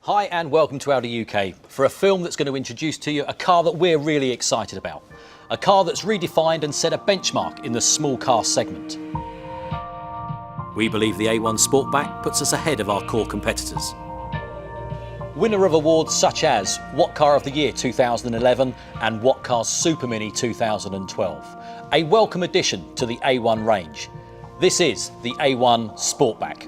Hi and welcome to Audi UK for a film that's going to introduce to you a car that we're really excited about. A car that's redefined and set a benchmark in the small car segment. We believe the A1 Sportback puts us ahead of our core competitors. Winner of awards such as What Car of the Year 2011 and What Car's Super Mini 2012. A welcome addition to the A1 range. This is the A1 Sportback.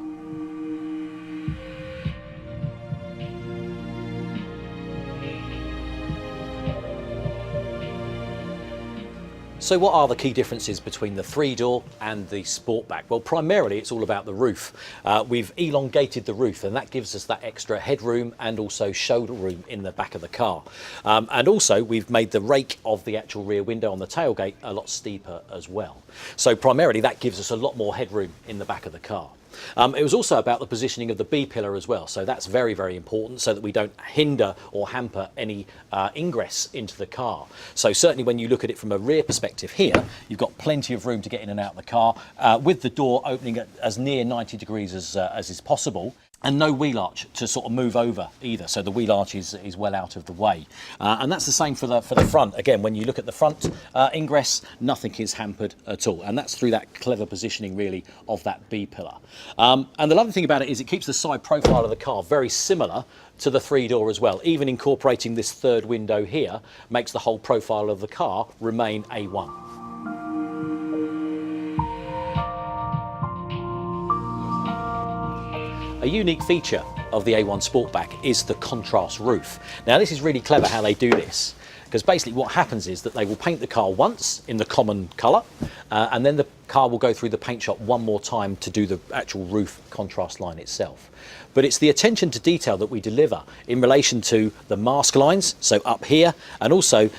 So what are the key differences between the three-door and the Sportback? Well, primarily it's all about the roof. We've elongated the roof and that gives us that extra headroom and also shoulder room in the back of the car. And also we've made the rake of the actual rear window on the tailgate a lot steeper as well. So primarily that gives us a lot more headroom in the back of the car. It was also about the positioning of the B-pillar as well, so that's very, very important so that we don't hinder or hamper any ingress into the car. So certainly when you look at it from a rear perspective here, you've got plenty of room to get in and out of the car with the door opening at as near 90 degrees as is possible. And no wheel arch to sort of move over either, so the wheel arch is well out of the way. And that's the same for the front. Again, when you look at the front ingress, nothing is hampered at all. And that's through that clever positioning, really, of that B-pillar. And the lovely thing about it is it keeps the side profile of the car very similar to the three-door as well. Even incorporating this third window here makes the whole profile of the car remain A1. A unique feature of the A1 Sportback is the contrast roof. Now this is really clever how they do this, because basically what happens is that they will paint the car once in the common colour and then the car will go through the paint shop one more time to do the actual roof contrast line itself. But it's the attention to detail that we deliver in relation to the mask lines, so up here and also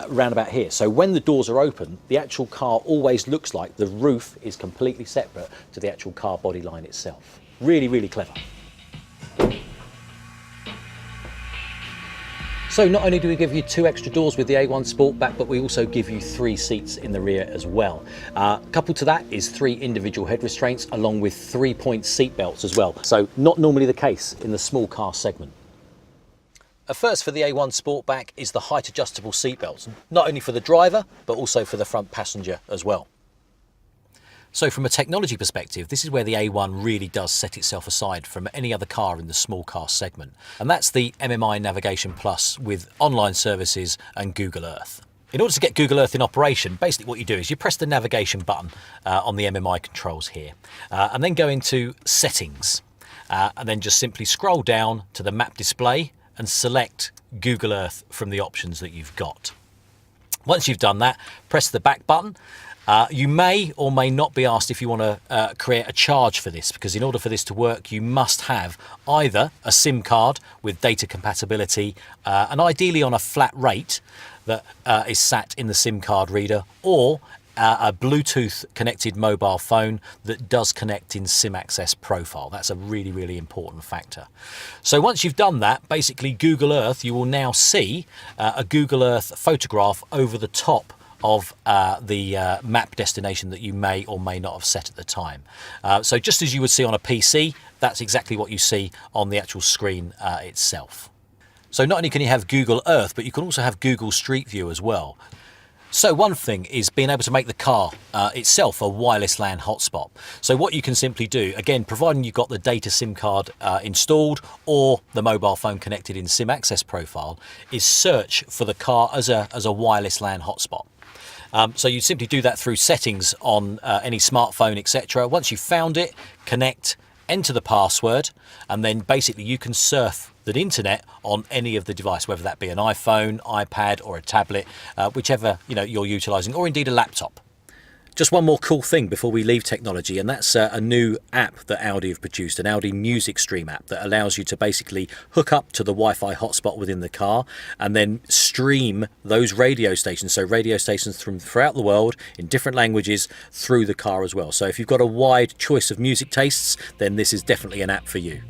round about here. So when the doors are open, the actual car always looks like the roof is completely separate to the actual car body line itself. Really, really clever. So not only do we give you 2 extra doors with the A1 Sportback, but we also give you 3 seats in the rear as well. Coupled to that is 3 individual head restraints along with 3-point seat belts as well. So not normally the case in the small car segment. A first for the A1 Sportback is the height adjustable seat belts, not only for the driver, but also for the front passenger as well. So from a technology perspective, this is where the A1 really does set itself aside from any other car in the small car segment. And that's the MMI Navigation Plus with online services and Google Earth. In order to get Google Earth in operation, basically what you do is you press the navigation button on the MMI controls here, and then go into Settings, and then just simply scroll down to the map display and select Google Earth from the options that you've got. Once you've done that, press the back button. You may or may not be asked if you want to create a charge for this, because in order for this to work you must have either a SIM card with data compatibility and ideally on a flat rate that is sat in the SIM card reader, or a Bluetooth connected mobile phone that does connect in SIM access profile. That's a really, really important factor. So once you've done that, basically Google Earth, you will now see a Google Earth photograph over the top of the map destination that you may or may not have set at the time. So just as you would see on a PC, that's exactly what you see on the actual screen itself. So not only can you have Google Earth, but you can also have Google Street View as well. So one thing is being able to make the car itself a wireless LAN hotspot. So what you can simply do, again, providing you've got the data SIM card installed or the mobile phone connected in SIM access profile, is search for the car as a wireless LAN hotspot. So you simply do that through settings on any smartphone, etc. Once you've found it, connect, enter the password, and then basically you can surf the internet on any of the device, whether that be an iPhone, iPad or a tablet, whichever you're utilising, or indeed a laptop. Just one more cool thing before we leave technology, and that's a new app that Audi have produced, an Audi Music Stream app that allows you to basically hook up to the Wi-Fi hotspot within the car and then stream those radio stations, so radio stations from throughout the world in different languages through the car as well. So if you've got a wide choice of music tastes, then this is definitely an app for you.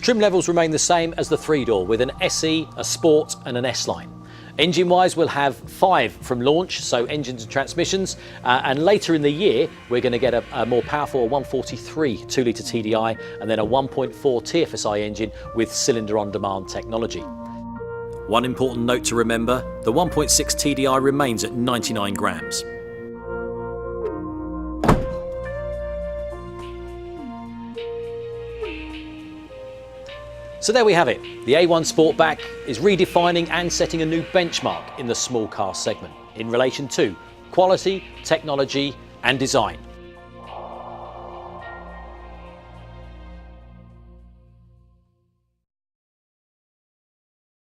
Trim levels remain the same as the three-door with an SE, a Sport and an S-Line. Engine-wise, we'll have 5 from launch, so engines and transmissions, and later in the year, we're going to get a more powerful 143 2-litre TDI and then a 1.4 TFSI engine with cylinder-on-demand technology. One important note to remember, the 1.6 TDI remains at 99 grams. So there we have it. The A1 Sportback is redefining and setting a new benchmark in the small car segment in relation to quality, technology and design.